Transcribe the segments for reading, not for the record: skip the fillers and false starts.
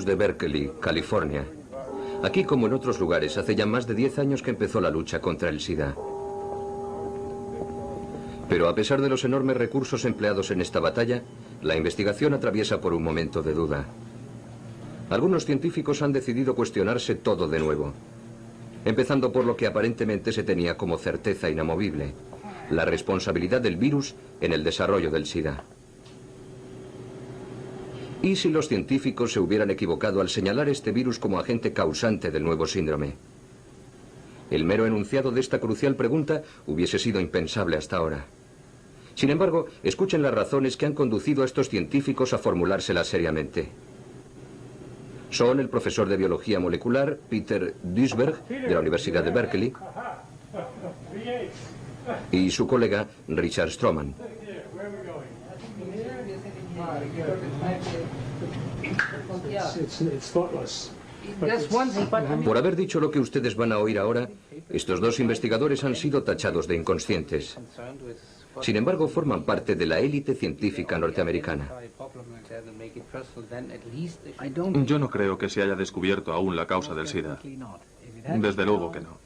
de Berkeley, California. Aquí, como en otros lugares, hace ya más de 10 años que empezó la lucha contra el SIDA. Pero a pesar de los enormes recursos empleados en esta batalla, la investigación atraviesa por un momento de duda. Algunos científicos han decidido cuestionarse todo de nuevo, empezando por lo que aparentemente se tenía como certeza inamovible: la responsabilidad del virus en el desarrollo del SIDA. ¿Y si los científicos se hubieran equivocado al señalar este virus como agente causante del nuevo síndrome? El mero enunciado de esta crucial pregunta hubiese sido impensable hasta ahora. Sin embargo, escuchen las razones que han conducido a estos científicos a formulárselas seriamente. Son el profesor de biología molecular Peter Duisberg, de la Universidad de Berkeley, y su colega Richard Stroman. Por haber dicho lo que ustedes van a oír ahora, estos dos investigadores han sido tachados de inconscientes. Sin embargo, forman parte de la élite científica norteamericana. Yo no creo que se haya descubierto aún la causa del SIDA. Desde luego que no.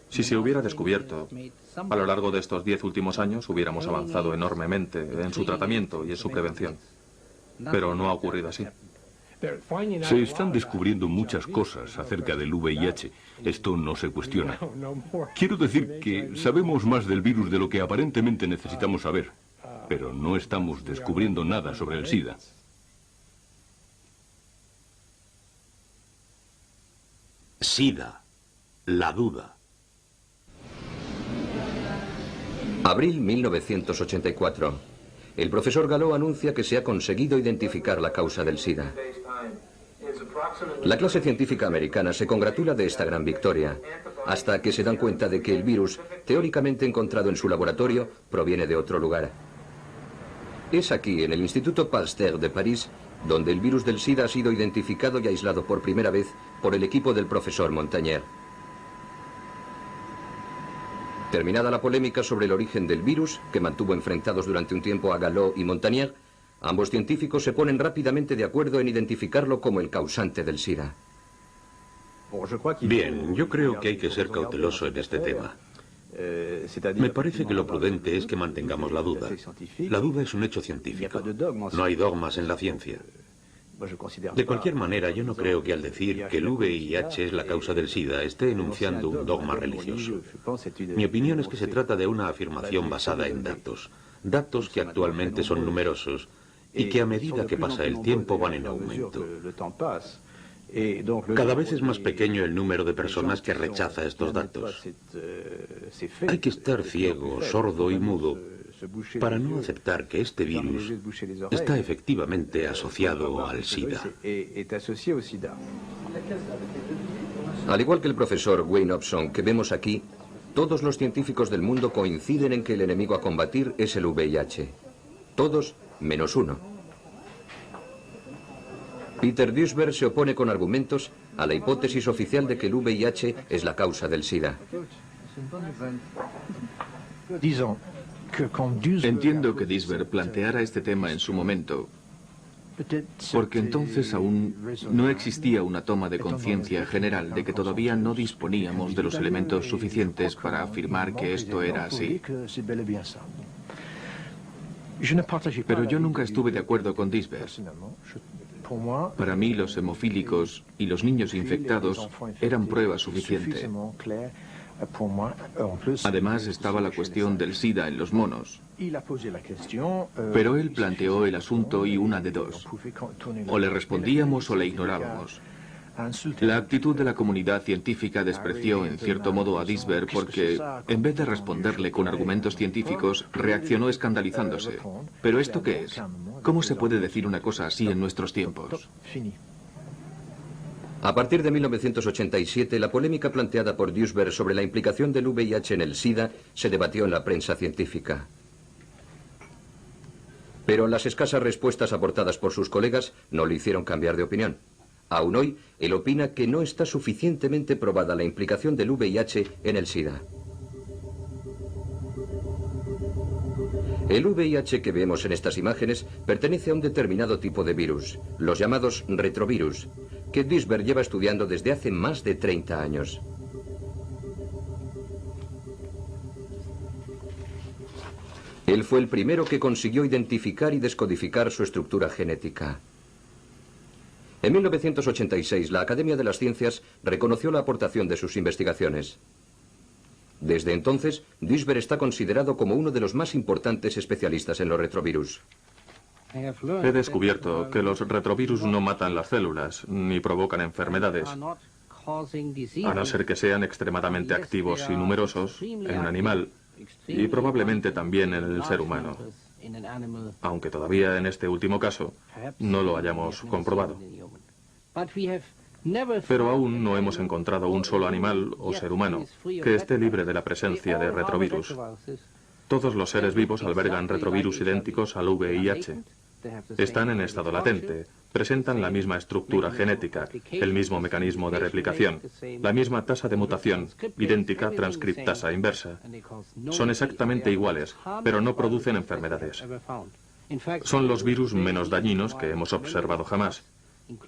Si se hubiera descubierto, a lo largo de estos 10 últimos años hubiéramos avanzado enormemente en su tratamiento y en su prevención. Pero no ha ocurrido así. Se están descubriendo muchas cosas acerca del VIH. Esto no se cuestiona. Quiero decir que sabemos más del virus de lo que aparentemente necesitamos saber, pero no estamos descubriendo nada sobre el SIDA. SIDA, la duda. Abril 1984. El profesor Gallo anuncia que se ha conseguido identificar la causa del SIDA. La clase científica americana se congratula de esta gran victoria, hasta que se dan cuenta de que el virus, teóricamente encontrado en su laboratorio, proviene de otro lugar. Es aquí, en el Instituto Pasteur de París, donde el virus del SIDA ha sido identificado y aislado por primera vez por el equipo del profesor Montagnier. Terminada la polémica sobre el origen del virus, que mantuvo enfrentados durante un tiempo a Gallo y Montagnier, ambos científicos se ponen rápidamente de acuerdo en identificarlo como el causante del SIDA. Bien, yo creo que hay que ser cauteloso en este tema. Me parece que lo prudente es que mantengamos la duda. La duda es un hecho científico. No hay dogmas en la ciencia. De cualquier manera, yo no creo que al decir que el VIH es la causa del SIDA esté enunciando un dogma religioso. Mi opinión es que se trata de una afirmación basada en datos. Datos que actualmente son numerosos y que a medida que pasa el tiempo van en aumento. Cada vez es más pequeño el número de personas que rechaza estos datos. Hay que estar ciego, sordo y mudo para no aceptar que este virus está efectivamente asociado al SIDA. Al igual que el profesor Wayne Hobson que vemos aquí, todos los científicos del mundo coinciden en que el enemigo a combatir es el VIH. Todos menos uno. Peter Duisberg se opone con argumentos a la hipótesis oficial de que el VIH es la causa del SIDA. Entiendo que Duisberg planteara este tema en su momento, porque entonces aún no existía una toma de conciencia general de que todavía no disponíamos de los elementos suficientes para afirmar que esto era así. Pero yo nunca estuve de acuerdo con Duisberg. Para mí los hemofílicos y los niños infectados eran prueba suficiente. Además estaba la cuestión del SIDA en los monos. Pero él planteó el asunto y una de dos. O le respondíamos o le ignorábamos. La actitud de la comunidad científica despreció en cierto modo a Duisberg porque, en vez de responderle con argumentos científicos, reaccionó escandalizándose. ¿Pero esto qué es? ¿Cómo se puede decir una cosa así en nuestros tiempos? A partir de 1987, la polémica planteada por Duisberg sobre la implicación del VIH en el SIDA se debatió en la prensa científica. Pero las escasas respuestas aportadas por sus colegas no le hicieron cambiar de opinión. Aún hoy, él opina que no está suficientemente probada la implicación del VIH en el SIDA. El VIH que vemos en estas imágenes pertenece a un determinado tipo de virus, los llamados retrovirus, que Duisberg lleva estudiando desde hace más de 30 años. Él fue el primero que consiguió identificar y descodificar su estructura genética. En 1986, la Academia de las Ciencias reconoció la aportación de sus investigaciones. Desde entonces, Duisberg está considerado como uno de los más importantes especialistas en los retrovirus. He descubierto que los retrovirus no matan las células, ni provocan enfermedades, a no ser que sean extremadamente activos y numerosos en un animal, y probablemente también en el ser humano, aunque todavía en este último caso no lo hayamos comprobado. Pero aún no hemos encontrado un solo animal o ser humano que esté libre de la presencia de retrovirus. Todos los seres vivos albergan retrovirus idénticos al VIH. Están en estado latente, presentan la misma estructura genética, el mismo mecanismo de replicación, la misma tasa de mutación, idéntica transcriptasa inversa. Son exactamente iguales, pero no producen enfermedades. Son los virus menos dañinos que hemos observado jamás.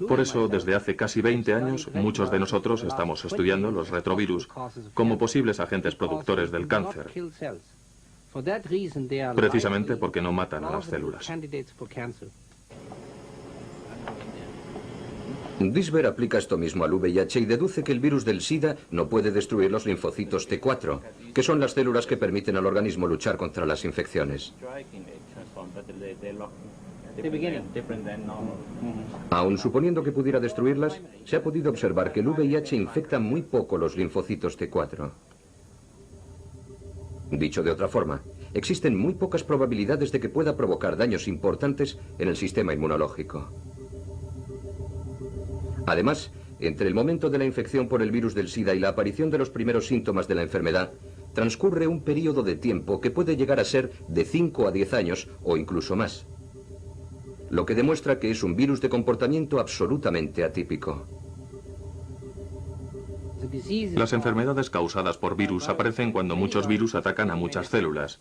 Por eso, desde hace casi 20 años, muchos de nosotros estamos estudiando los retrovirus como posibles agentes productores del cáncer, precisamente porque no matan a las células. Duisberg aplica esto mismo al VIH y deduce que el virus del SIDA no puede destruir los linfocitos T4, que son las células que permiten al organismo luchar contra las infecciones. Aun suponiendo que pudiera destruirlas, se ha podido observar que el VIH infecta muy poco los linfocitos T4. Dicho de otra forma, existen muy pocas probabilidades de que pueda provocar daños importantes en el sistema inmunológico. Además, entre el momento de la infección por el virus del SIDA y la aparición de los primeros síntomas de la enfermedad, transcurre un periodo de tiempo que puede llegar a ser de 5 a 10 años o incluso más, lo que demuestra que es un virus de comportamiento absolutamente atípico. Las enfermedades causadas por virus aparecen cuando muchos virus atacan a muchas células.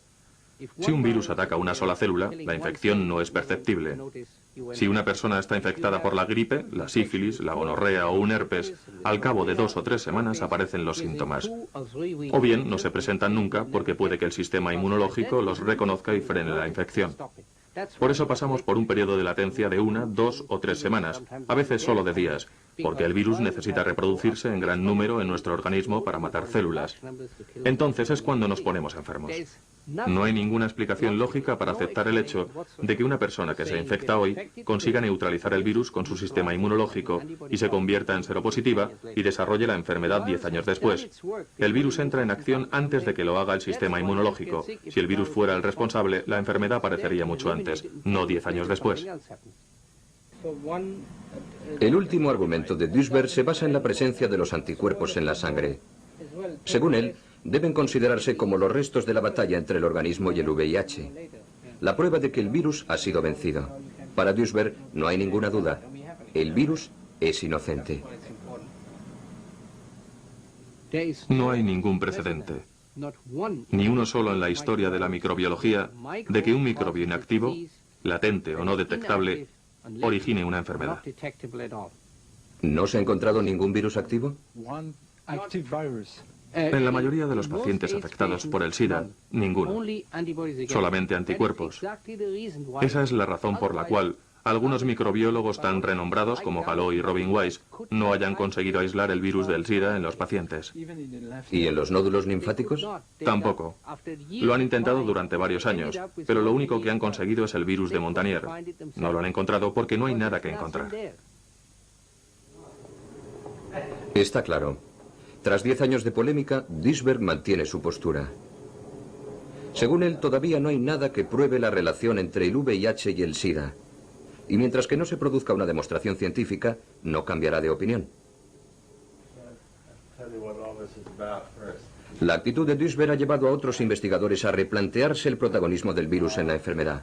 Si un virus ataca a una sola célula, la infección no es perceptible. Si una persona está infectada por la gripe, la sífilis, la gonorrea o un herpes, al cabo de 2 o 3 semanas aparecen los síntomas. O bien no se presentan nunca porque puede que el sistema inmunológico los reconozca y frene la infección. Por eso pasamos por un periodo de latencia de 1, 2 o 3 semanas, a veces solo de días, porque el virus necesita reproducirse en gran número en nuestro organismo para matar células. Entonces es cuando nos ponemos enfermos. No hay ninguna explicación lógica para aceptar el hecho de que una persona que se infecta hoy consiga neutralizar el virus con su sistema inmunológico y se convierta en seropositiva y desarrolle la enfermedad 10 años después. El virus entra en acción antes de que lo haga el sistema inmunológico. Si el virus fuera el responsable, la enfermedad aparecería mucho antes, no 10 años después. El último argumento de Duisberg se basa en la presencia de los anticuerpos en la sangre. Según él, deben considerarse como los restos de la batalla entre el organismo y el VIH. La prueba de que el virus ha sido vencido. Para Duisberg no hay ninguna duda. El virus es inocente. No hay ningún precedente, ni uno solo en la historia de la microbiología, de que un microbio inactivo, latente o no detectable, origine una enfermedad. ¿No se ha encontrado ningún virus activo? En la mayoría de los pacientes afectados por el SIDA, ninguno. Solamente anticuerpos. Esa es la razón por la cual algunos microbiólogos tan renombrados como Gallo y Robin Weiss no hayan conseguido aislar el virus del SIDA en los pacientes. ¿Y en los nódulos linfáticos? Tampoco. Lo han intentado durante varios años, pero lo único que han conseguido es el virus de Montagnier. No lo han encontrado porque no hay nada que encontrar. Está claro. Tras 10 años de polémica, Duisberg mantiene su postura. Según él, todavía no hay nada que pruebe la relación entre el VIH y el SIDA. Y mientras que no se produzca una demostración científica, no cambiará de opinión. La actitud de Duisberg ha llevado a otros investigadores a replantearse el protagonismo del virus en la enfermedad,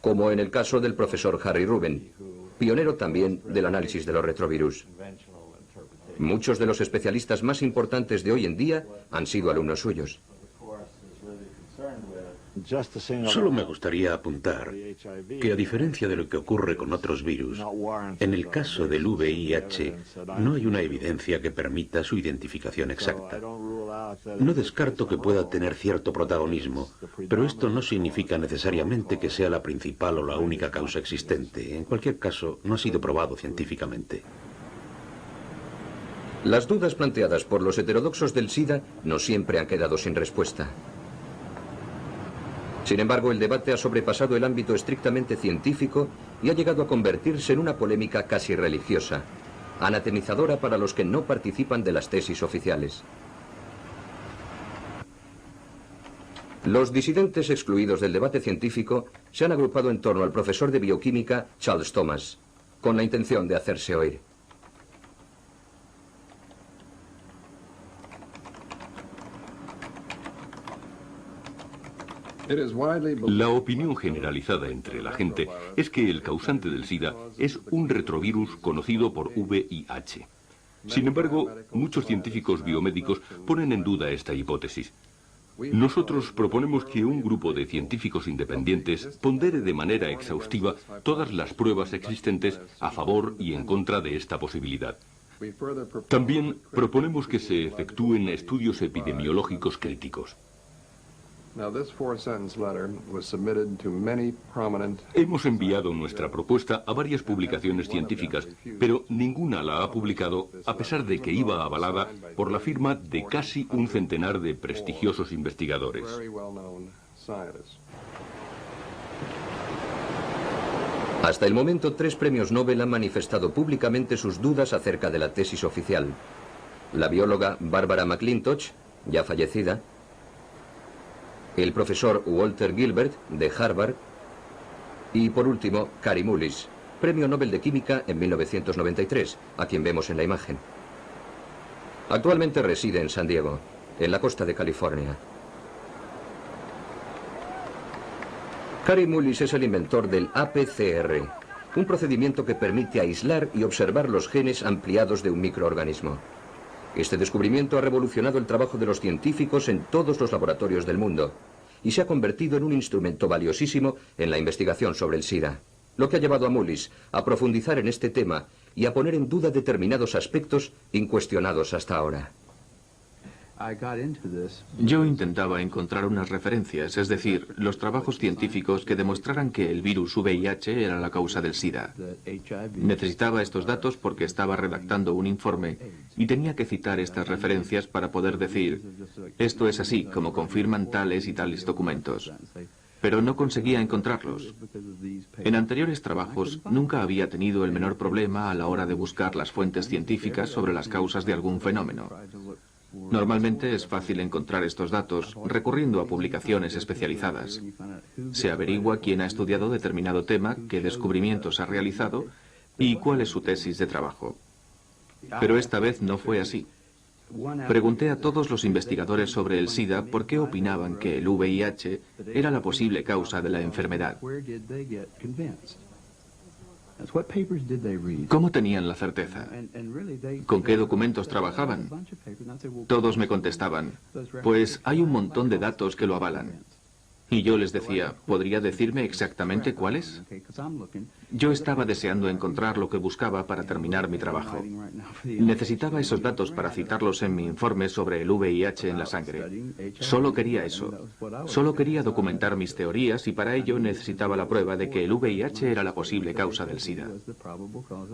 como en el caso del profesor Harry Ruben, pionero también del análisis de los retrovirus. Muchos de los especialistas más importantes de hoy en día han sido alumnos suyos. Solo me gustaría apuntar que, a diferencia de lo que ocurre con otros virus, en el caso del VIH no hay una evidencia que permita su identificación exacta. No descarto que pueda tener cierto protagonismo, pero esto no significa necesariamente que sea la principal o la única causa existente. En cualquier caso, no ha sido probado científicamente. Las dudas planteadas por los heterodoxos del SIDA no siempre han quedado sin respuesta. Sin embargo, el debate ha sobrepasado el ámbito estrictamente científico y ha llegado a convertirse en una polémica casi religiosa, anatemizadora para los que no participan de las tesis oficiales. Los disidentes excluidos del debate científico se han agrupado en torno al profesor de bioquímica Charles Thomas, con la intención de hacerse oír. La opinión generalizada entre la gente es que el causante del SIDA es un retrovirus conocido por VIH. Sin embargo, muchos científicos biomédicos ponen en duda esta hipótesis. Nosotros proponemos que un grupo de científicos independientes pondere de manera exhaustiva todas las pruebas existentes a favor y en contra de esta posibilidad. También proponemos que se efectúen estudios epidemiológicos críticos. Hemos enviado nuestra propuesta a varias publicaciones científicas, pero ninguna la ha publicado, a pesar de que iba avalada por la firma de casi un centenar de prestigiosos investigadores. Hasta el momento, 3 premios Nobel han manifestado públicamente sus dudas acerca de la tesis oficial. La bióloga Barbara McClintock, ya fallecida, el profesor Walter Gilbert, de Harvard, y por último, Kary Mullis, Premio Nobel de Química en 1993, a quien vemos en la imagen. Actualmente reside en San Diego, en la costa de California. Kary Mullis es el inventor del APCR, un procedimiento que permite aislar y observar los genes ampliados de un microorganismo. Este descubrimiento ha revolucionado el trabajo de los científicos en todos los laboratorios del mundo y se ha convertido en un instrumento valiosísimo en la investigación sobre el SIDA, lo que ha llevado a Mullis a profundizar en este tema y a poner en duda determinados aspectos incuestionados hasta ahora. Yo intentaba encontrar unas referencias, es decir, los trabajos científicos que demostraran que el virus VIH era la causa del SIDA. Necesitaba estos datos porque estaba redactando un informe y tenía que citar estas referencias para poder decir, esto es así, como confirman tales y tales documentos. Pero no conseguía encontrarlos. En anteriores trabajos nunca había tenido el menor problema a la hora de buscar las fuentes científicas sobre las causas de algún fenómeno. Normalmente es fácil encontrar estos datos recurriendo a publicaciones especializadas. Se averigua quién ha estudiado determinado tema, qué descubrimientos ha realizado y cuál es su tesis de trabajo. Pero esta vez no fue así. Pregunté a todos los investigadores sobre el SIDA por qué opinaban que el VIH era la posible causa de la enfermedad. ¿Cómo tenían la certeza? ¿Con qué documentos trabajaban? Todos me contestaban, pues hay un montón de datos que lo avalan. Y yo les decía, ¿podría decirme exactamente cuáles? Yo estaba deseando encontrar lo que buscaba para terminar mi trabajo. Necesitaba esos datos para citarlos en mi informe sobre el VIH en la sangre. Solo quería eso. Solo quería documentar mis teorías y para ello necesitaba la prueba de que el VIH era la posible causa del SIDA.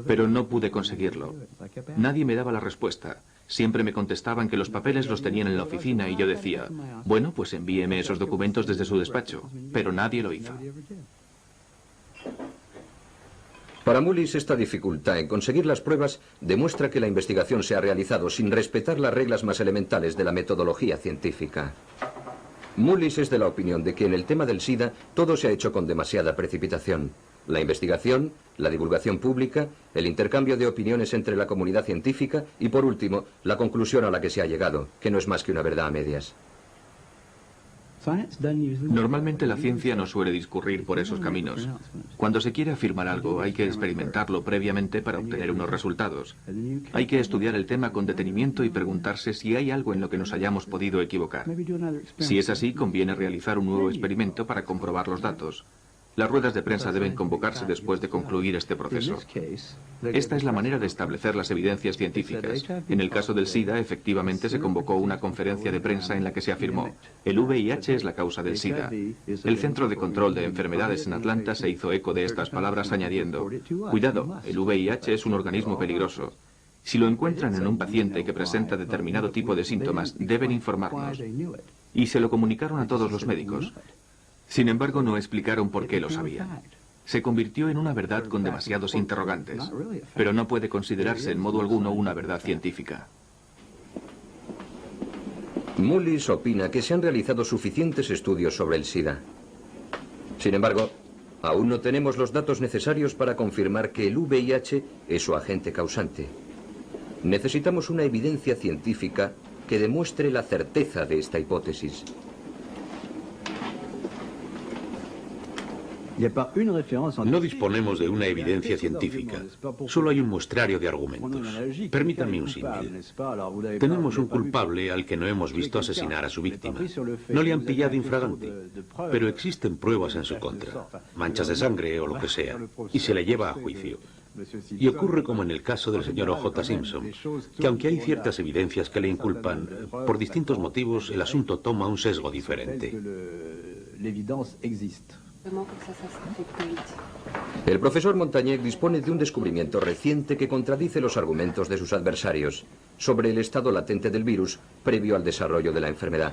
Pero no pude conseguirlo. Nadie me daba la respuesta. Siempre me contestaban que los papeles los tenían en la oficina y yo decía, bueno, pues envíeme esos documentos desde su despacho, pero nadie lo hizo. Para Mullis, esta dificultad en conseguir las pruebas demuestra que la investigación se ha realizado sin respetar las reglas más elementales de la metodología científica. Mullis es de la opinión de que en el tema del SIDA todo se ha hecho con demasiada precipitación. La investigación, la divulgación pública, el intercambio de opiniones entre la comunidad científica y, por último, la conclusión a la que se ha llegado, que no es más que una verdad a medias. Normalmente la ciencia no suele discurrir por esos caminos. Cuando se quiere afirmar algo, hay que experimentarlo previamente para obtener unos resultados. Hay que estudiar el tema con detenimiento y preguntarse si hay algo en lo que nos hayamos podido equivocar. Si es así, conviene realizar un nuevo experimento para comprobar los datos. Las ruedas de prensa deben convocarse después de concluir este proceso. Esta es la manera de establecer las evidencias científicas. En el caso del SIDA, efectivamente se convocó una conferencia de prensa en la que se afirmó: el VIH es la causa del SIDA. El Centro de Control de Enfermedades en Atlanta se hizo eco de estas palabras añadiendo: cuidado, el VIH es un organismo peligroso. Si lo encuentran en un paciente que presenta determinado tipo de síntomas, deben informarnos. Y se lo comunicaron a todos los médicos. Sin embargo, no explicaron por qué lo sabían. Se convirtió en una verdad con demasiados interrogantes, pero no puede considerarse en modo alguno una verdad científica. Mullis opina que se han realizado suficientes estudios sobre el SIDA. Sin embargo, aún no tenemos los datos necesarios para confirmar que el VIH es su agente causante. Necesitamos una evidencia científica que demuestre la certeza de esta hipótesis. No disponemos de una evidencia científica, solo hay un muestrario de argumentos. Permítanme un símil. Tenemos un culpable al que no hemos visto asesinar a su víctima. No le han pillado infraganti, pero existen pruebas en su contra, manchas de sangre o lo que sea, y se le lleva a juicio. Y ocurre como en el caso del señor O.J. Simpson, que aunque hay ciertas evidencias que le inculpan, por distintos motivos el asunto toma un sesgo diferente. El profesor Montagnier dispone de un descubrimiento reciente que contradice los argumentos de sus adversarios sobre el estado latente del virus previo al desarrollo de la enfermedad.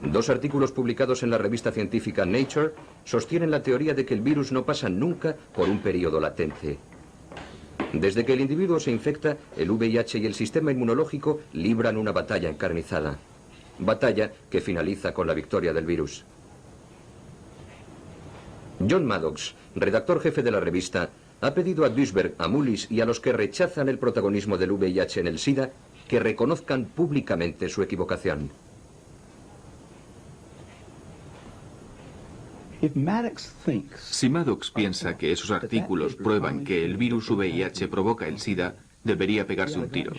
Dos artículos publicados en la revista científica Nature sostienen la teoría de que el virus no pasa nunca por un periodo latente. Desde que el individuo se infecta, el VIH y el sistema inmunológico libran una batalla encarnizada. Batalla que finaliza con la victoria del virus. John Maddox, redactor jefe de la revista, ha pedido a Duisberg, a Mullis y a los que rechazan el protagonismo del VIH en el SIDA que reconozcan públicamente su equivocación. Si Maddox piensa que esos artículos prueban que el virus VIH provoca el SIDA, debería pegarse un tiro.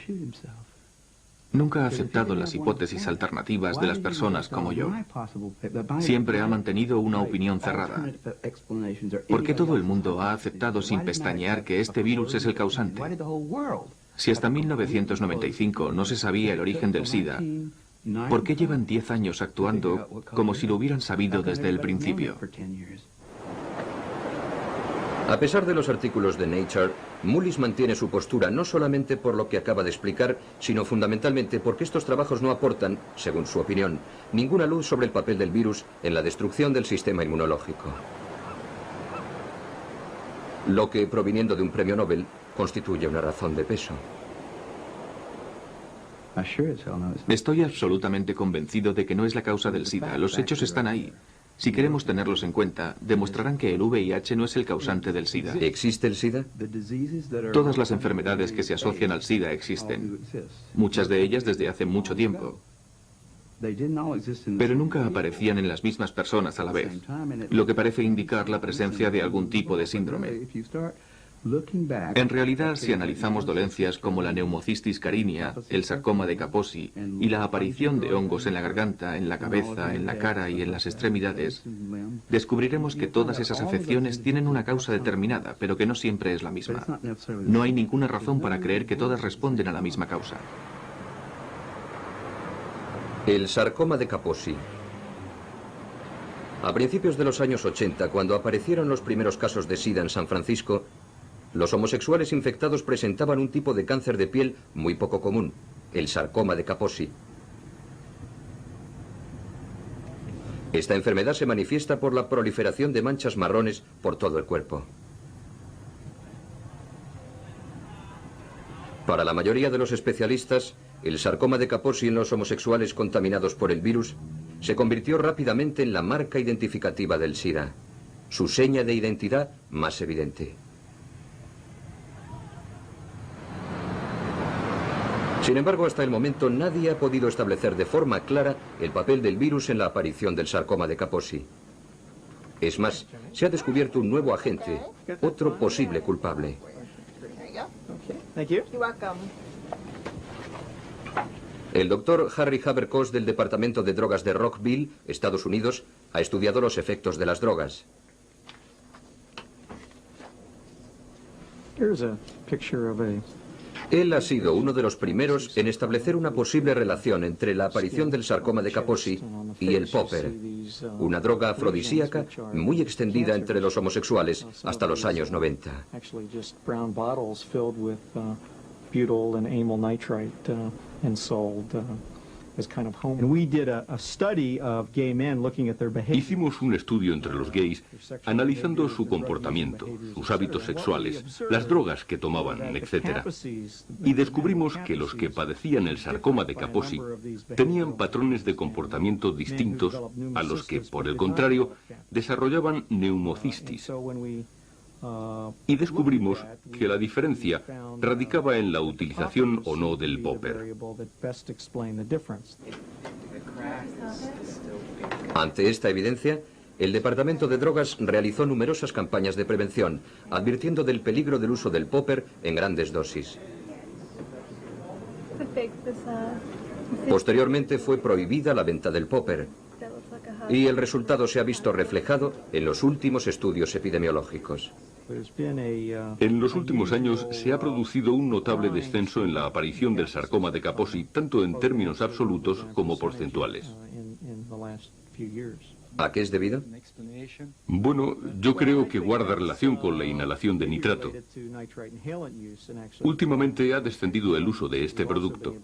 Nunca ha aceptado las hipótesis alternativas de las personas como yo. Siempre ha mantenido una opinión cerrada. ¿Por qué todo el mundo ha aceptado sin pestañear que este virus es el causante? Si hasta 1995 no se sabía el origen del SIDA, ¿por qué llevan 10 años actuando como si lo hubieran sabido desde el principio? A pesar de los artículos de Nature, Mullis mantiene su postura no solamente por lo que acaba de explicar, sino fundamentalmente porque estos trabajos no aportan, según su opinión, ninguna luz sobre el papel del virus en la destrucción del sistema inmunológico. Lo que, proviniendo de un premio Nobel, constituye una razón de peso. Estoy absolutamente convencido de que no es la causa del SIDA. Los hechos están ahí. Si queremos tenerlos en cuenta, demostrarán que el VIH no es el causante del SIDA. ¿Existe el SIDA? Todas las enfermedades que se asocian al SIDA existen. Muchas de ellas desde hace mucho tiempo. Pero nunca aparecían en las mismas personas a la vez, lo que parece indicar la presencia de algún tipo de síndrome. En realidad, si analizamos dolencias como la neumocistis carinea, el sarcoma de Kaposi y la aparición de hongos en la garganta, en la cabeza, en la cara y en las extremidades, descubriremos que todas esas afecciones tienen una causa determinada, pero que no siempre es la misma. No hay ninguna razón para creer que todas responden a la misma causa. El sarcoma de Kaposi. A principios de los años 80, cuando aparecieron los primeros casos de SIDA en San Francisco, los homosexuales infectados presentaban un tipo de cáncer de piel muy poco común, el sarcoma de Kaposi. Esta enfermedad se manifiesta por la proliferación de manchas marrones por todo el cuerpo. Para la mayoría de los especialistas, el sarcoma de Kaposi en los homosexuales contaminados por el virus se convirtió rápidamente en la marca identificativa del SIDA, su seña de identidad más evidente. Sin embargo, hasta el momento nadie ha podido establecer de forma clara el papel del virus en la aparición del sarcoma de Kaposi. Es más, se ha descubierto un nuevo agente, otro posible culpable. El doctor Harry Habercos del Departamento de Drogas de Rockville, Estados Unidos, ha estudiado los efectos de las drogas. Él ha sido uno de los primeros en establecer una posible relación entre la aparición del sarcoma de Kaposi y el popper, una droga afrodisíaca muy extendida entre los homosexuales hasta los años 90. Hicimos un estudio entre los gays, analizando su comportamiento, sus hábitos sexuales, las drogas que tomaban, etc. Y descubrimos que los que padecían el sarcoma de Kaposi tenían patrones de comportamiento distintos a los que, por el contrario, desarrollaban neumocistis. Y descubrimos que la diferencia radicaba en la utilización o no del popper. Ante esta evidencia, el Departamento de Drogas realizó numerosas campañas de prevención, advirtiendo del peligro del uso del popper en grandes dosis. Posteriormente fue prohibida la venta del popper, y el resultado se ha visto reflejado en los últimos estudios epidemiológicos. En los últimos años se ha producido un notable descenso en la aparición del sarcoma de Kaposi, tanto en términos absolutos como porcentuales. ¿A qué es debido? Bueno, yo creo que guarda relación con la inhalación de nitrato. Últimamente ha descendido el uso de este producto.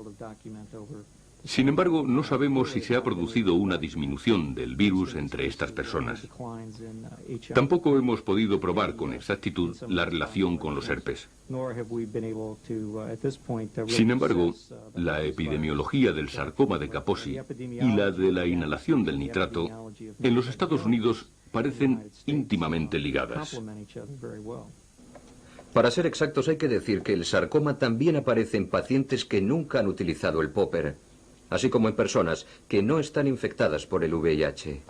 Sin embargo, no sabemos si se ha producido una disminución del virus entre estas personas. Tampoco hemos podido probar con exactitud la relación con los herpes. Sin embargo, la epidemiología del sarcoma de Kaposi y la de la inhalación del nitrato en los Estados Unidos parecen íntimamente ligadas. Para ser exactos, hay que decir que el sarcoma también aparece en pacientes que nunca han utilizado el popper, así como en personas que no están infectadas por el VIH.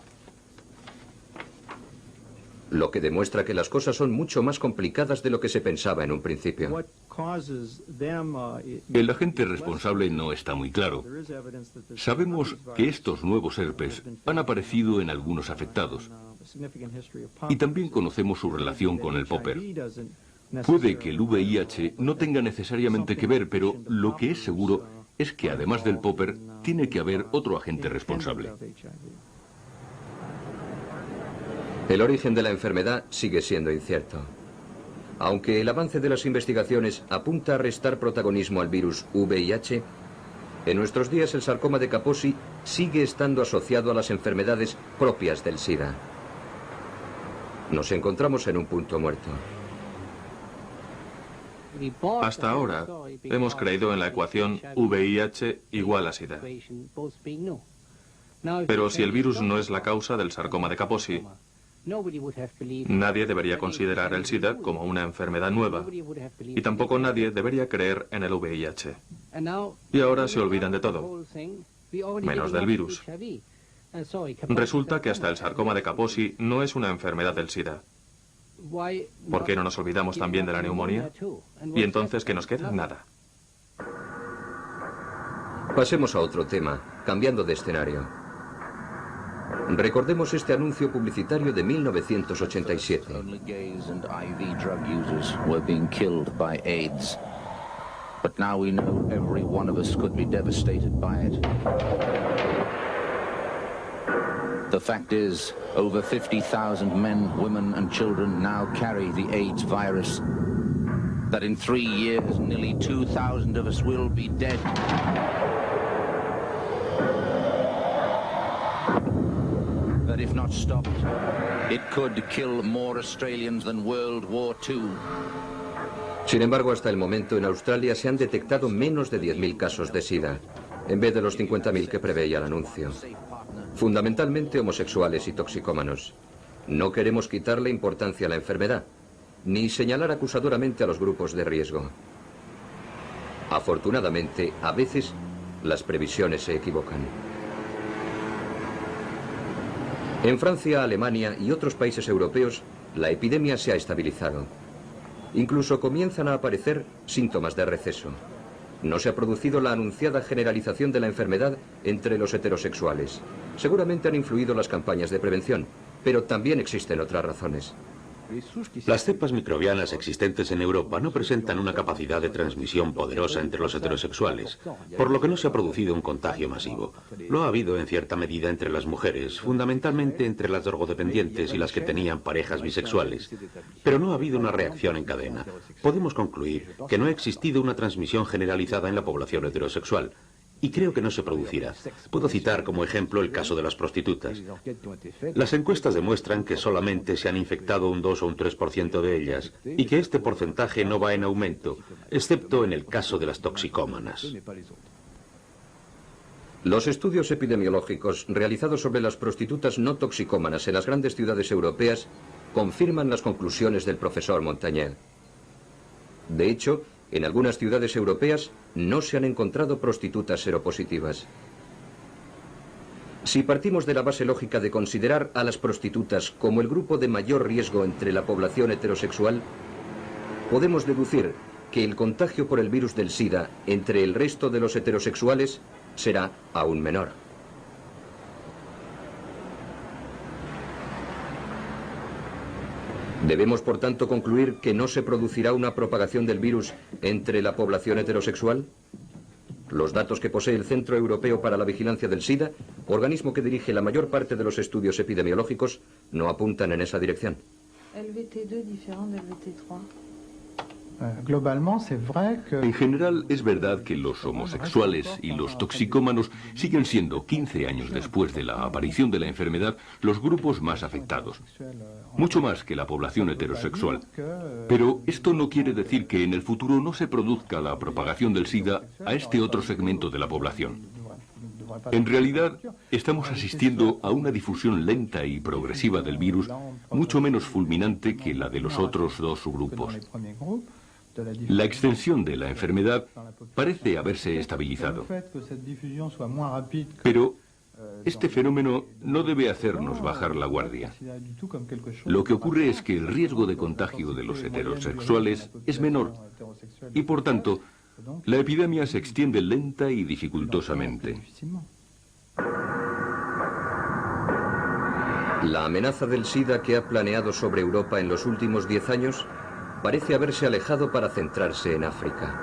Lo que demuestra que las cosas son mucho más complicadas de lo que se pensaba en un principio. El agente responsable no está muy claro. Sabemos que estos nuevos herpes han aparecido en algunos afectados. Y también conocemos su relación con el popper. Puede que el VIH no tenga necesariamente que ver, pero lo que es seguro es que además del popper, tiene que haber otro agente responsable. El origen de la enfermedad sigue siendo incierto. Aunque el avance de las investigaciones apunta a restar protagonismo al virus VIH, en nuestros días el sarcoma de Kaposi sigue estando asociado a las enfermedades propias del SIDA. Nos encontramos en un punto muerto. Hasta ahora hemos creído en la ecuación VIH igual a SIDA. Pero si el virus no es la causa del sarcoma de Kaposi, nadie debería considerar el SIDA como una enfermedad nueva y tampoco nadie debería creer en el VIH. Y ahora se olvidan de todo, menos del virus. Resulta que hasta el sarcoma de Kaposi no es una enfermedad del SIDA. ¿Por qué no nos olvidamos también de la neumonía? ¿Y entonces qué nos queda? Nada. Pasemos a otro tema, cambiando de escenario. Recordemos este anuncio publicitario de 1987. The fact is, over 50,000 men, women and children now carry the AIDS virus. That in 3 years, nearly 2,000 of us will be dead. That if not stopped, it could kill more Australians than World War II. Sin embargo, hasta el momento en Australia se han detectado menos de 10.000 casos de SIDA, en vez de los 50.000 que preveía el anuncio. Fundamentalmente homosexuales y toxicómanos. No queremos quitarle importancia a la enfermedad, ni señalar acusadoramente a los grupos de riesgo. Afortunadamente, a veces, las previsiones se equivocan. En Francia, Alemania y otros países europeos, la epidemia se ha estabilizado. Incluso comienzan a aparecer síntomas de receso. No se ha producido la anunciada generalización de la enfermedad entre los heterosexuales. Seguramente han influido las campañas de prevención, pero también existen otras razones. Las cepas microbianas existentes en Europa no presentan una capacidad de transmisión poderosa entre los heterosexuales, por lo que no se ha producido un contagio masivo. Lo ha habido en cierta medida entre las mujeres, fundamentalmente entre las drogodependientes y las que tenían parejas bisexuales, pero no ha habido una reacción en cadena. Podemos concluir que no ha existido una transmisión generalizada en la población heterosexual. Y creo que no se producirá. Puedo citar como ejemplo el caso de las prostitutas. Las encuestas demuestran que solamente se han infectado un 2 o un 3% de ellas y que este porcentaje no va en aumento, excepto en el caso de las toxicómanas. Los estudios epidemiológicos realizados sobre las prostitutas no toxicómanas en las grandes ciudades europeas confirman las conclusiones del profesor Montagnier. De hecho, en algunas ciudades europeas no se han encontrado prostitutas seropositivas. Si partimos de la base lógica de considerar a las prostitutas como el grupo de mayor riesgo entre la población heterosexual, podemos deducir que el contagio por el virus del SIDA entre el resto de los heterosexuales será aún menor. ¿Debemos, por tanto, concluir que no se producirá una propagación del virus entre la población heterosexual? Los datos que posee el Centro Europeo para la Vigilancia del SIDA, organismo que dirige la mayor parte de los estudios epidemiológicos, no apuntan en esa dirección. El VT2 diferente del VT3. En general, es verdad que los homosexuales y los toxicómanos siguen siendo, 15 años después de la aparición de la enfermedad, los grupos más afectados. Mucho más que la población heterosexual. Pero esto no quiere decir que en el futuro no se produzca la propagación del SIDA a este otro segmento de la población. En realidad, estamos asistiendo a una difusión lenta y progresiva del virus, mucho menos fulminante que la de los otros dos grupos. La extensión de la enfermedad parece haberse estabilizado. Pero este fenómeno no debe hacernos bajar la guardia. Lo que ocurre es que el riesgo de contagio de los heterosexuales es menor y, por tanto, la epidemia se extiende lenta y dificultosamente. La amenaza del SIDA que ha planeado sobre Europa en los últimos 10 años parece haberse alejado para centrarse en África.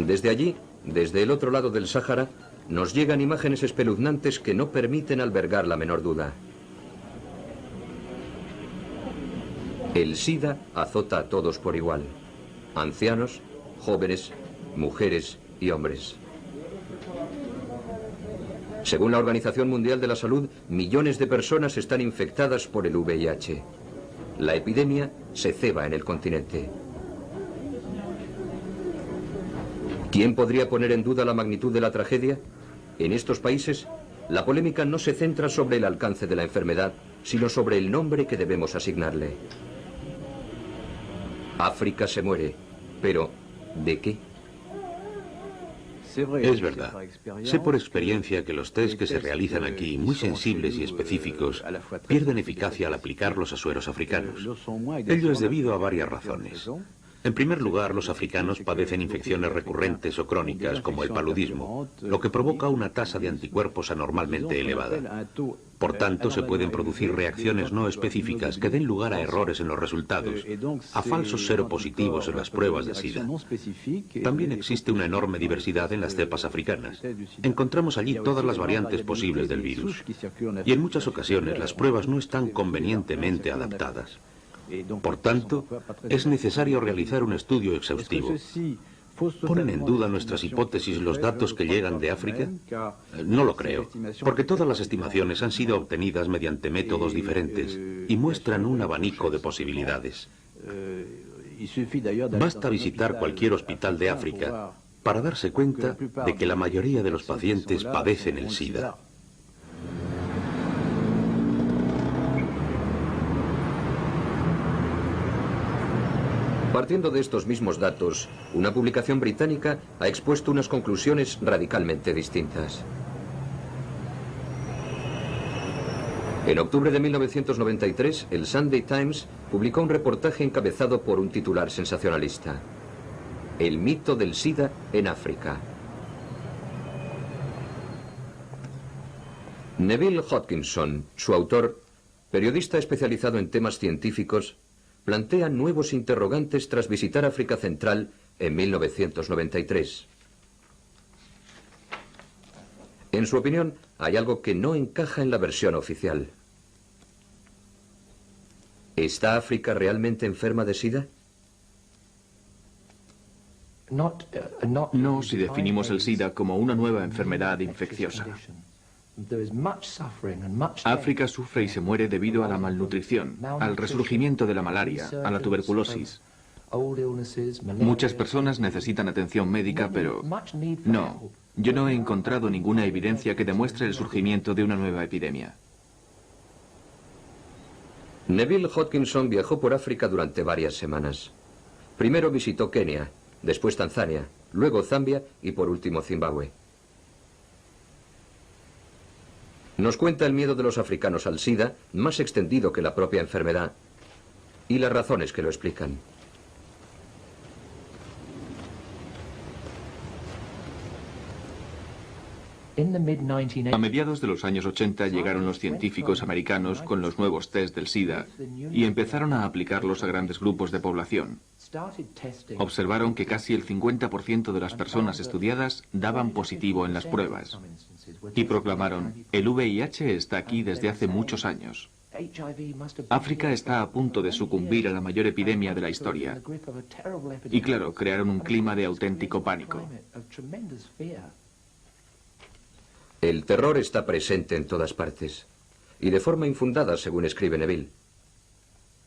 Desde allí, desde el otro lado del Sáhara, nos llegan imágenes espeluznantes que no permiten albergar la menor duda. El SIDA azota a todos por igual: ancianos, jóvenes, mujeres y hombres. Según la Organización Mundial de la Salud, millones de personas están infectadas por el VIH. La epidemia se ceba en el continente. ¿Quién podría poner en duda la magnitud de la tragedia? En estos países, la polémica no se centra sobre el alcance de la enfermedad, sino sobre el nombre que debemos asignarle. África se muere, pero ¿de qué? Es verdad. Sé por experiencia que los test que se realizan aquí, muy sensibles y específicos, pierden eficacia al aplicarlos a sueros africanos. Ello es debido a varias razones. En primer lugar, los africanos padecen infecciones recurrentes o crónicas, como el paludismo, lo que provoca una tasa de anticuerpos anormalmente elevada. Por tanto, se pueden producir reacciones no específicas que den lugar a errores en los resultados, a falsos seropositivos en las pruebas de SIDA. También existe una enorme diversidad en las cepas africanas. Encontramos allí todas las variantes posibles del virus. Y en muchas ocasiones las pruebas no están convenientemente adaptadas. Por tanto, es necesario realizar un estudio exhaustivo. ¿Ponen en duda nuestras hipótesis los datos que llegan de África? No lo creo, porque todas las estimaciones han sido obtenidas mediante métodos diferentes y muestran un abanico de posibilidades. Basta visitar cualquier hospital de África para darse cuenta de que la mayoría de los pacientes padecen el SIDA. Partiendo de estos mismos datos, una publicación británica ha expuesto unas conclusiones radicalmente distintas. En octubre de 1993, el Sunday Times publicó un reportaje encabezado por un titular sensacionalista: El mito del SIDA en África. Neville Hodgkinson, su autor, periodista especializado en temas científicos, plantea nuevos interrogantes tras visitar África Central en 1993. En su opinión, hay algo que no encaja en la versión oficial. ¿Está África realmente enferma de SIDA? No si definimos el SIDA como una nueva enfermedad infecciosa. África sufre y se muere debido a la malnutrición, al resurgimiento de la malaria, a la tuberculosis. Muchas personas necesitan atención médica, pero no, yo no he encontrado ninguna evidencia que demuestre el surgimiento de una nueva epidemia. Neville Hodgkinson viajó por África durante varias semanas. Primero visitó Kenia, después Tanzania, luego Zambia y por último Zimbabue. Nos cuenta el miedo de los africanos al SIDA, más extendido que la propia enfermedad, y las razones que lo explican. A mediados de los años 80 llegaron los científicos americanos con los nuevos test del SIDA y empezaron a aplicarlos a grandes grupos de población. Observaron que casi el 50% de las personas estudiadas daban positivo en las pruebas y proclamaron: el VIH está aquí desde hace muchos años. África está a punto de sucumbir a la mayor epidemia de la historia. Y claro, crearon un clima de auténtico pánico. El terror está presente en todas partes, y de forma infundada, según escribe Neville.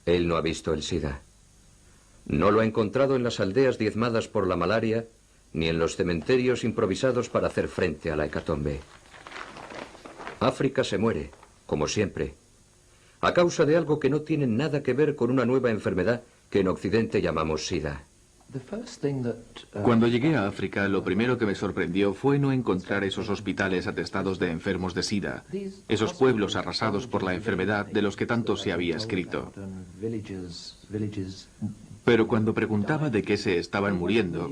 Él no ha visto el SIDA. No lo ha encontrado en las aldeas diezmadas por la malaria, ni en los cementerios improvisados para hacer frente a la hecatombe. África se muere, como siempre, a causa de algo que no tiene nada que ver con una nueva enfermedad que en Occidente llamamos SIDA. Cuando llegué a África, lo primero que me sorprendió fue no encontrar esos hospitales atestados de enfermos de SIDA, esos pueblos arrasados por la enfermedad de los que tanto se había escrito. Pero cuando preguntaba de qué se estaban muriendo,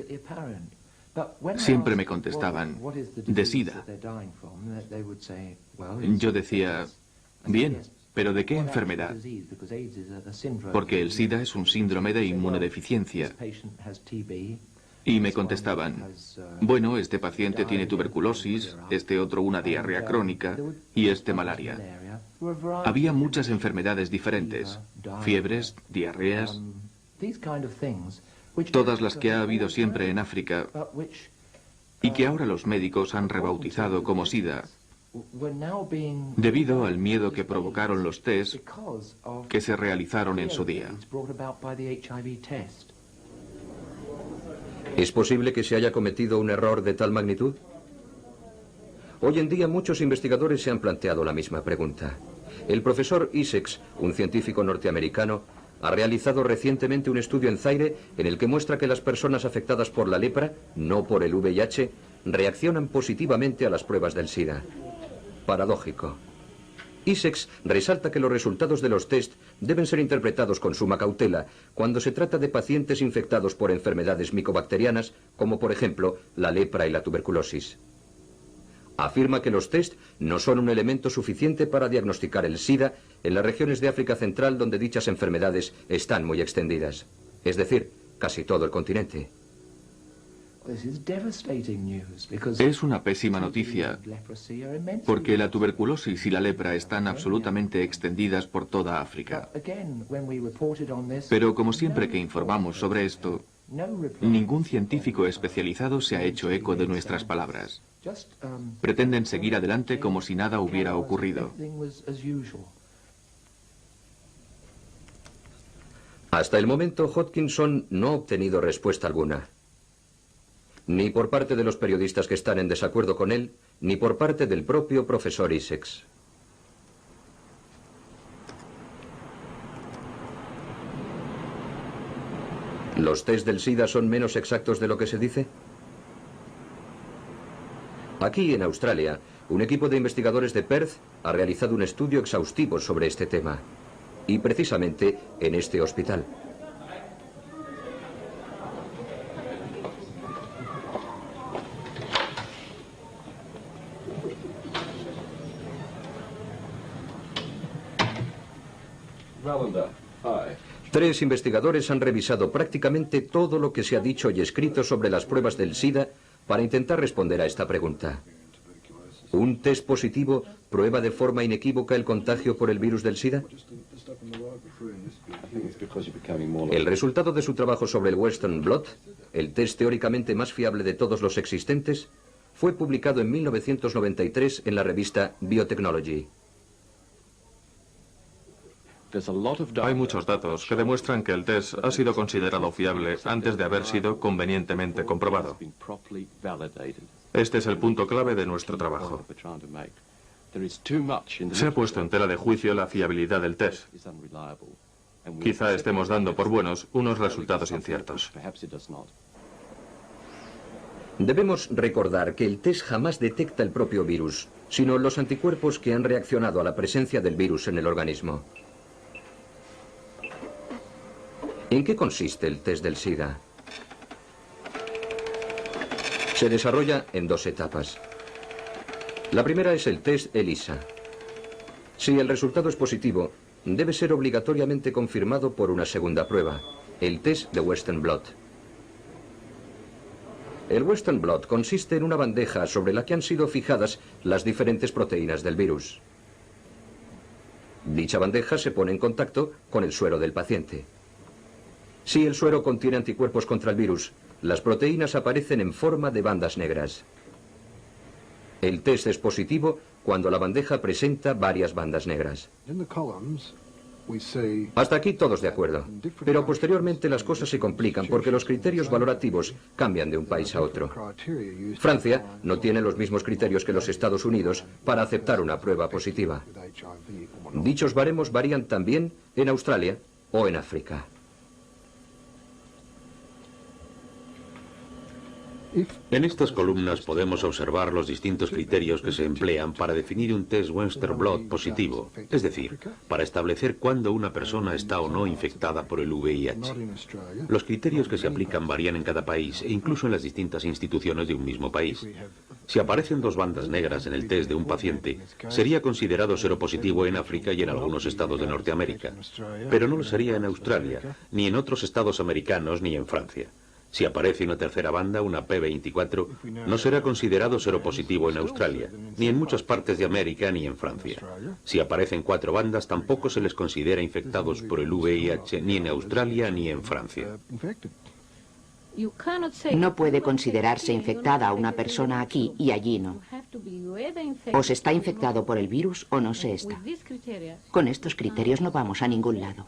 siempre me contestaban: de SIDA. Yo decía: bien, ¿pero de qué enfermedad? Porque el SIDA es un síndrome de inmunodeficiencia. Y me contestaban: bueno, este paciente tiene tuberculosis, este otro una diarrea crónica y este malaria. Había muchas enfermedades diferentes, fiebres, diarreas, todas las que ha habido siempre en África y que ahora los médicos han rebautizado como SIDA, debido al miedo que provocaron los test que se realizaron en su día. ¿Es posible que se haya cometido un error de tal magnitud? Hoy en día muchos investigadores se han planteado la misma pregunta. El profesor Issex, un científico norteamericano, ha realizado recientemente un estudio en Zaire en el que muestra que las personas afectadas por la lepra, no por el VIH, reaccionan positivamente a las pruebas del SIDA. Paradójico. Issex resalta que los resultados de los test deben ser interpretados con suma cautela cuando se trata de pacientes infectados por enfermedades micobacterianas, como por ejemplo la lepra y la tuberculosis. Afirma que los test no son un elemento suficiente para diagnosticar el SIDA en las regiones de África Central donde dichas enfermedades están muy extendidas, es decir, casi todo el continente. Es una pésima noticia, porque la tuberculosis y la lepra están absolutamente extendidas por toda África. Pero como siempre que informamos sobre esto, ningún científico especializado se ha hecho eco de nuestras palabras. Pretenden seguir adelante como si nada hubiera ocurrido. Hasta el momento, Hodgkinson no ha obtenido respuesta alguna. Ni por parte de los periodistas que están en desacuerdo con él, ni por parte del propio profesor Issex. ¿Los test del SIDA son menos exactos de lo que se dice? Aquí, en Australia, un equipo de investigadores de Perth ha realizado un estudio exhaustivo sobre este tema. Y precisamente en este hospital. Tres investigadores han revisado prácticamente todo lo que se ha dicho y escrito sobre las pruebas del SIDA para intentar responder a esta pregunta. ¿Un test positivo prueba de forma inequívoca el contagio por el virus del SIDA? El resultado de su trabajo sobre el Western Blot, el test teóricamente más fiable de todos los existentes, fue publicado en 1993 en la revista Biotechnology. Hay muchos datos que demuestran que el test ha sido considerado fiable antes de haber sido convenientemente comprobado. Este es el punto clave de nuestro trabajo. Se ha puesto en tela de juicio la fiabilidad del test. Quizá estemos dando por buenos unos resultados inciertos. Debemos recordar que el test jamás detecta el propio virus, sino los anticuerpos que han reaccionado a la presencia del virus en el organismo. ¿En qué consiste el test del SIDA? Se desarrolla en dos etapas. La primera es el test ELISA. Si el resultado es positivo, debe ser obligatoriamente confirmado por una segunda prueba, el test de Western Blot. El Western Blot consiste en una bandeja sobre la que han sido fijadas las diferentes proteínas del virus. Dicha bandeja se pone en contacto con el suero del paciente. Si el suero contiene anticuerpos contra el virus, las proteínas aparecen en forma de bandas negras. El test es positivo cuando la bandeja presenta varias bandas negras. Hasta aquí todos de acuerdo, pero posteriormente las cosas se complican porque los criterios valorativos cambian de un país a otro. Francia no tiene los mismos criterios que los Estados Unidos para aceptar una prueba positiva. Dichos baremos varían también en Australia o en África. En estas columnas podemos observar los distintos criterios que se emplean para definir un test Western Blot positivo, es decir, para establecer cuándo una persona está o no infectada por el VIH. Los criterios que se aplican varían en cada país e incluso en las distintas instituciones de un mismo país. Si aparecen dos bandas negras en el test de un paciente, sería considerado seropositivo en África y en algunos estados de Norteamérica, pero no lo sería en Australia, ni en otros estados americanos, ni en Francia. Si aparece una tercera banda, una P24, no será considerado seropositivo en Australia, ni en muchas partes de América, ni en Francia. Si aparecen 4 bandas, tampoco se les considera infectados por el VIH, ni en Australia, ni en Francia. No puede considerarse infectada a una persona aquí y allí no. O se está infectado por el virus o no se está. Con estos criterios no vamos a ningún lado.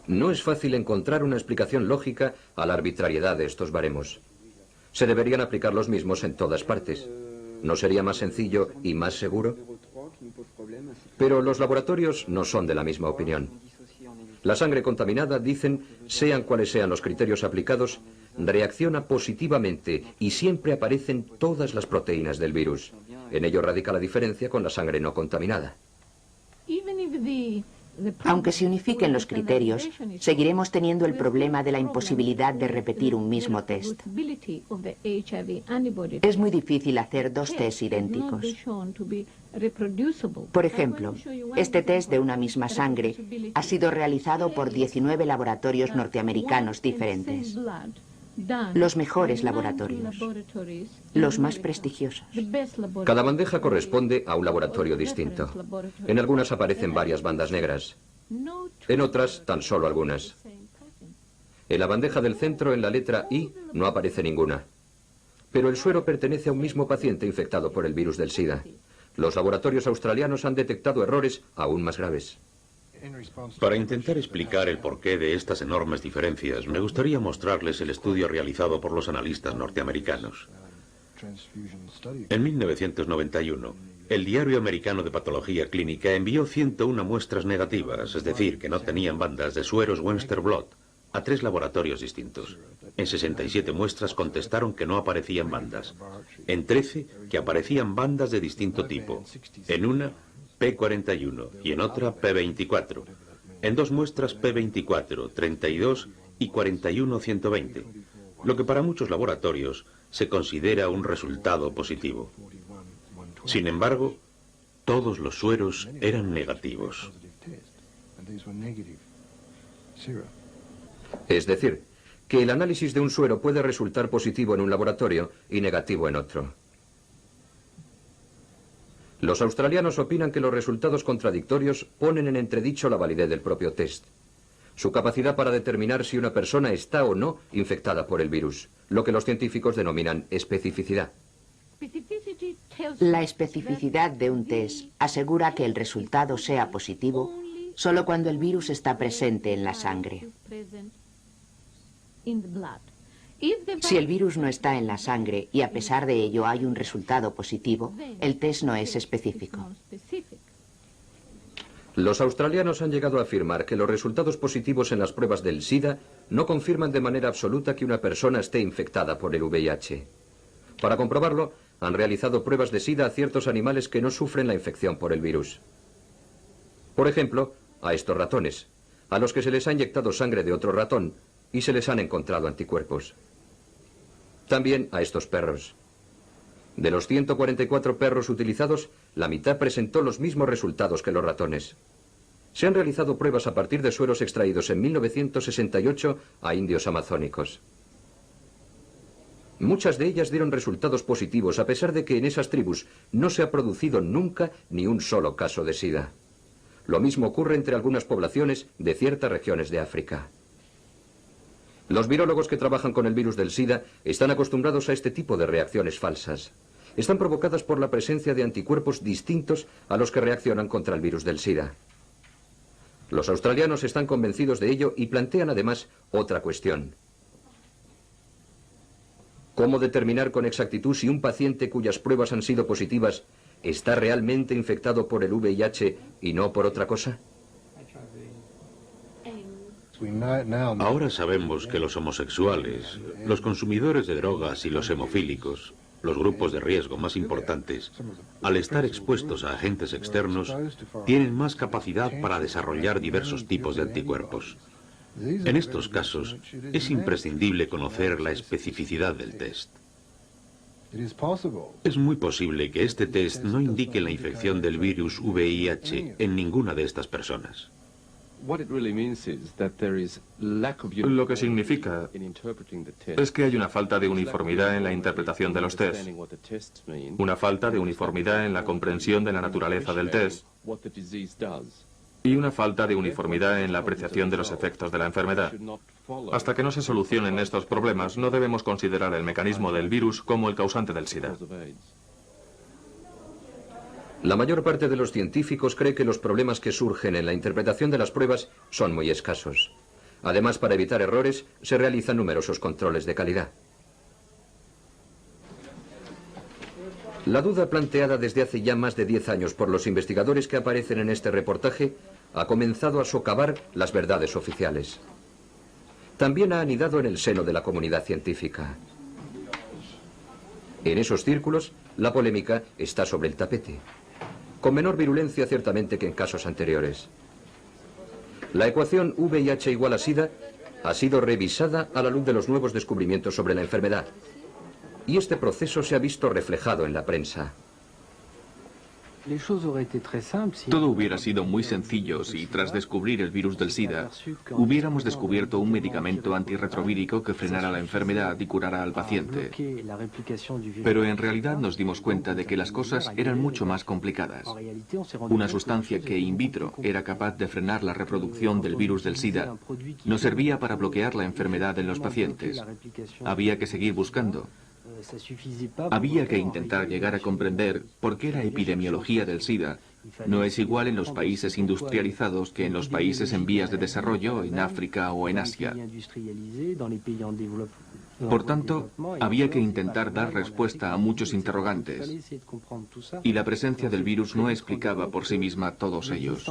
No es fácil encontrar una explicación lógica a la arbitrariedad de estos baremos. Se deberían aplicar los mismos en todas partes. ¿No sería más sencillo y más seguro? Pero los laboratorios no son de la misma opinión. La sangre contaminada, dicen, sean cuales sean los criterios aplicados, reacciona positivamente y siempre aparecen todas las proteínas del virus. En ello radica la diferencia con la sangre no contaminada. Aunque se unifiquen los criterios, seguiremos teniendo el problema de la imposibilidad de repetir un mismo test. Es muy difícil hacer 2 tests idénticos. Por ejemplo, este test de una misma sangre ha sido realizado por 19 laboratorios norteamericanos diferentes. Los mejores laboratorios, los más prestigiosos. Cada bandeja corresponde a un laboratorio distinto. En algunas aparecen varias bandas negras, en otras tan solo algunas. En la bandeja del centro, en la letra I, no aparece ninguna. Pero el suero pertenece a un mismo paciente infectado por el virus del SIDA. Los laboratorios australianos han detectado errores aún más graves. Para intentar explicar el porqué de estas enormes diferencias, me gustaría mostrarles el estudio realizado por los analistas norteamericanos. En 1991, el Diario Americano de Patología Clínica envió 101 muestras negativas, es decir, que no tenían bandas de sueros Western Blot, a 3 laboratorios distintos. En 67 muestras contestaron que no aparecían bandas. En 13 que aparecían bandas de distinto tipo. En una P41 y en otra P24. En 2 muestras P24, 32 y 41-120. Lo que para muchos laboratorios se considera un resultado positivo. Sin embargo, todos los sueros eran negativos. Es decir, que el análisis de un suero puede resultar positivo en un laboratorio y negativo en otro. Los australianos opinan que los resultados contradictorios ponen en entredicho la validez del propio test, su capacidad para determinar si una persona está o no infectada por el virus, lo que los científicos denominan especificidad. La especificidad de un test asegura que el resultado sea positivo solo cuando el virus está presente en la sangre. Si el virus no está en la sangre y a pesar de ello hay un resultado positivo, el test no es específico. Los australianos han llegado a afirmar que los resultados positivos en las pruebas del SIDA no confirman de manera absoluta que una persona esté infectada por el VIH. Para comprobarlo, han realizado pruebas de SIDA a ciertos animales que no sufren la infección por el virus. Por ejemplo, a estos ratones, a los que se les ha inyectado sangre de otro ratón y se les han encontrado anticuerpos. También a estos perros. De los 144 perros utilizados, la mitad presentó los mismos resultados que los ratones. Se han realizado pruebas a partir de sueros extraídos en 1968 a indios amazónicos. Muchas de ellas dieron resultados positivos a pesar de que en esas tribus no se ha producido nunca ni un solo caso de SIDA. Lo mismo ocurre entre algunas poblaciones de ciertas regiones de África. Los virólogos que trabajan con el virus del SIDA están acostumbrados a este tipo de reacciones falsas. Están provocadas por la presencia de anticuerpos distintos a los que reaccionan contra el virus del SIDA. Los australianos están convencidos de ello y plantean además otra cuestión. ¿Cómo determinar con exactitud si un paciente cuyas pruebas han sido positivas está realmente infectado por el VIH y no por otra cosa? Ahora sabemos que los homosexuales, los consumidores de drogas y los hemofílicos, los grupos de riesgo más importantes, al estar expuestos a agentes externos, tienen más capacidad para desarrollar diversos tipos de anticuerpos. En estos casos, es imprescindible conocer la especificidad del test. Es muy posible que este test no indique la infección del virus VIH en ninguna de estas personas. Lo que significa es que hay una falta de uniformidad en la interpretación de los tests, una falta de uniformidad en la comprensión de la naturaleza del test y una falta de uniformidad en la apreciación de los efectos de la enfermedad. Hasta que no se solucionen estos problemas, no debemos considerar el mecanismo del virus como el causante del SIDA. La mayor parte de los científicos cree que los problemas que surgen en la interpretación de las pruebas son muy escasos. Además, para evitar errores, se realizan numerosos controles de calidad. La duda planteada desde hace ya más de 10 años por los investigadores que aparecen en este reportaje ha comenzado a socavar las verdades oficiales. También ha anidado en el seno de la comunidad científica. En esos círculos, la polémica está sobre el tapete, con menor virulencia ciertamente que en casos anteriores. La ecuación VIH igual a SIDA ha sido revisada a la luz de los nuevos descubrimientos sobre la enfermedad, y este proceso se ha visto reflejado en la prensa. Todo hubiera sido muy sencillo si, tras descubrir el virus del SIDA, hubiéramos descubierto un medicamento antirretrovírico que frenara la enfermedad y curara al paciente. Pero en realidad nos dimos cuenta de que las cosas eran mucho más complicadas. Una sustancia que in vitro era capaz de frenar la reproducción del virus del SIDA no servía para bloquear la enfermedad en los pacientes. Había que seguir buscando. Había que intentar llegar a comprender por qué la epidemiología del SIDA no es igual en los países industrializados que en los países en vías de desarrollo, en África o en Asia. Por tanto, había que intentar dar respuesta a muchos interrogantes, y la presencia del virus no explicaba por sí misma todos ellos.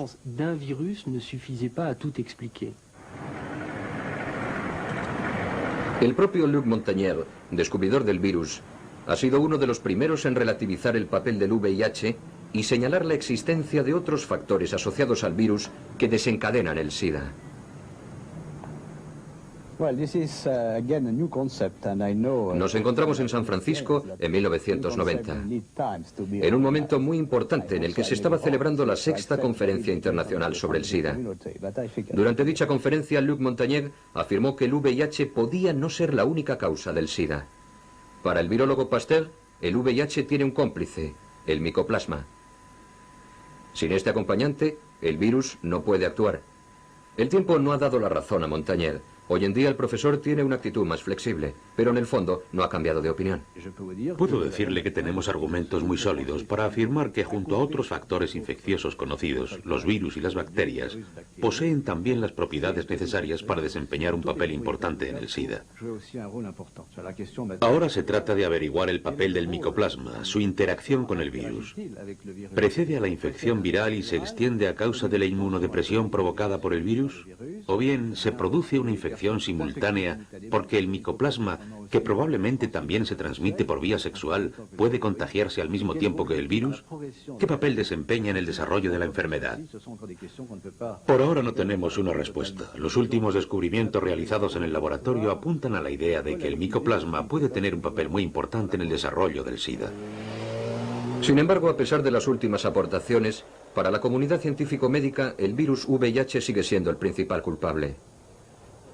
El propio Luc Montagnier, descubridor del virus, ha sido uno de los primeros en relativizar el papel del VIH y señalar la existencia de otros factores asociados al virus que desencadenan el SIDA. Nos encontramos en San Francisco en 1990, en un momento muy importante en el que se estaba celebrando la 6ª Conferencia Internacional sobre el SIDA. Durante dicha conferencia, Luc Montagnier afirmó que el VIH podía no ser la única causa del SIDA. Para el virólogo Pasteur, el VIH tiene un cómplice, el micoplasma. Sin este acompañante, el virus no puede actuar. El tiempo no ha dado la razón a Montagnier. Hoy en día el profesor tiene una actitud más flexible, pero en el fondo no ha cambiado de opinión. Puedo decirle que tenemos argumentos muy sólidos para afirmar que junto a otros factores infecciosos conocidos, los virus y las bacterias, poseen también las propiedades necesarias para desempeñar un papel importante en el SIDA. Ahora se trata de averiguar el papel del micoplasma, su interacción con el virus. ¿Precede a la infección viral y se extiende a causa de la inmunodepresión provocada por el virus? ¿O bien se produce una infección simultánea porque el micoplasma, que probablemente también se transmite por vía sexual, puede contagiarse al mismo tiempo que el virus? ¿Qué papel desempeña en el desarrollo de la enfermedad? Por ahora no tenemos una respuesta. Los últimos descubrimientos realizados en el laboratorio apuntan a la idea de que el micoplasma puede tener un papel muy importante en el desarrollo del SIDA. Sin embargo, a pesar de las últimas aportaciones, para la comunidad científico-médica, el virus VIH sigue siendo el principal culpable.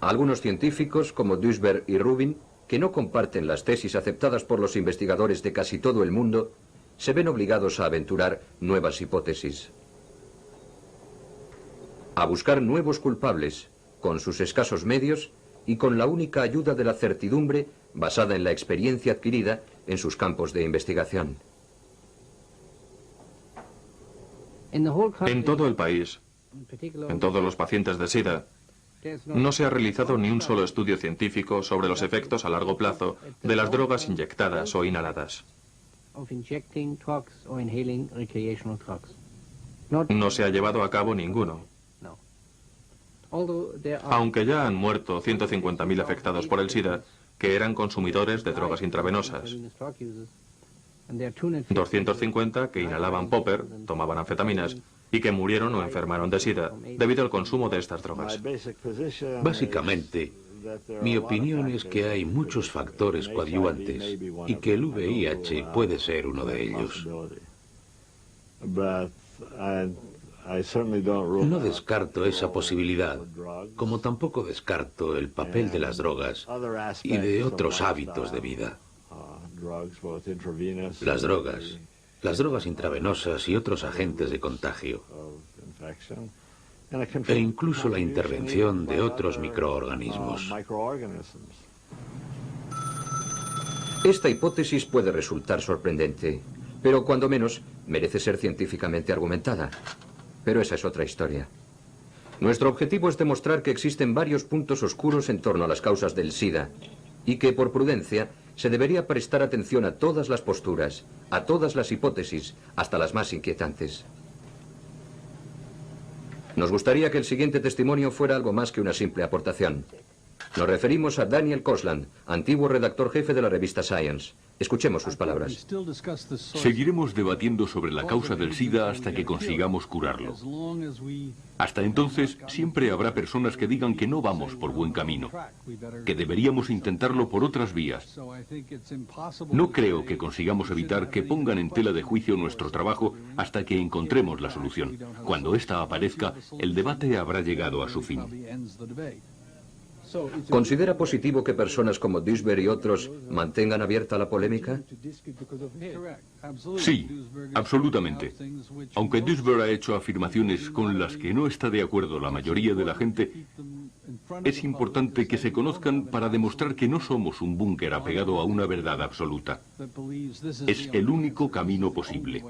Algunos científicos, como Duisberg y Rubin, que no comparten las tesis aceptadas por los investigadores de casi todo el mundo, se ven obligados a aventurar nuevas hipótesis. A buscar nuevos culpables, con sus escasos medios y con la única ayuda de la certidumbre basada en la experiencia adquirida en sus campos de investigación. En todo el país, en todos los pacientes de SIDA, no se ha realizado ni un solo estudio científico sobre los efectos a largo plazo de las drogas inyectadas o inhaladas. No se ha llevado a cabo ninguno. Aunque ya han muerto 150.000 afectados por el SIDA, que eran consumidores de drogas intravenosas. 250 que inhalaban popper, tomaban anfetaminas, y que murieron o enfermaron de SIDA debido al consumo de estas drogas. Básicamente, mi opinión es que hay muchos factores coadyuvantes y que el VIH puede ser uno de ellos. No descarto esa posibilidad, como tampoco descarto el papel de las drogas y de otros hábitos de vida. Las drogas intravenosas y otros agentes de contagio, e incluso la intervención de otros microorganismos. Esta hipótesis puede resultar sorprendente, pero cuando menos merece ser científicamente argumentada. Pero esa es otra historia. Nuestro objetivo es demostrar que existen varios puntos oscuros en torno a las causas del SIDA y que, por prudencia, se debería prestar atención a todas las posturas, a todas las hipótesis, hasta las más inquietantes. Nos gustaría que el siguiente testimonio fuera algo más que una simple aportación. Nos referimos a Daniel Kosland, antiguo redactor jefe de la revista Science. Escuchemos sus palabras. Seguiremos debatiendo sobre la causa del SIDA hasta que consigamos curarlo. Hasta entonces, siempre habrá personas que digan que no vamos por buen camino, que deberíamos intentarlo por otras vías. No creo que consigamos evitar que pongan en tela de juicio nuestro trabajo hasta que encontremos la solución. Cuando ésta aparezca, el debate habrá llegado a su fin. ¿Considera positivo que personas como Duisberg y otros mantengan abierta la polémica? Sí, absolutamente. Aunque Duisberg ha hecho afirmaciones con las que no está de acuerdo la mayoría de la gente, es importante que se conozcan para demostrar que no somos un búnker apegado a una verdad absoluta. Es el único camino posible.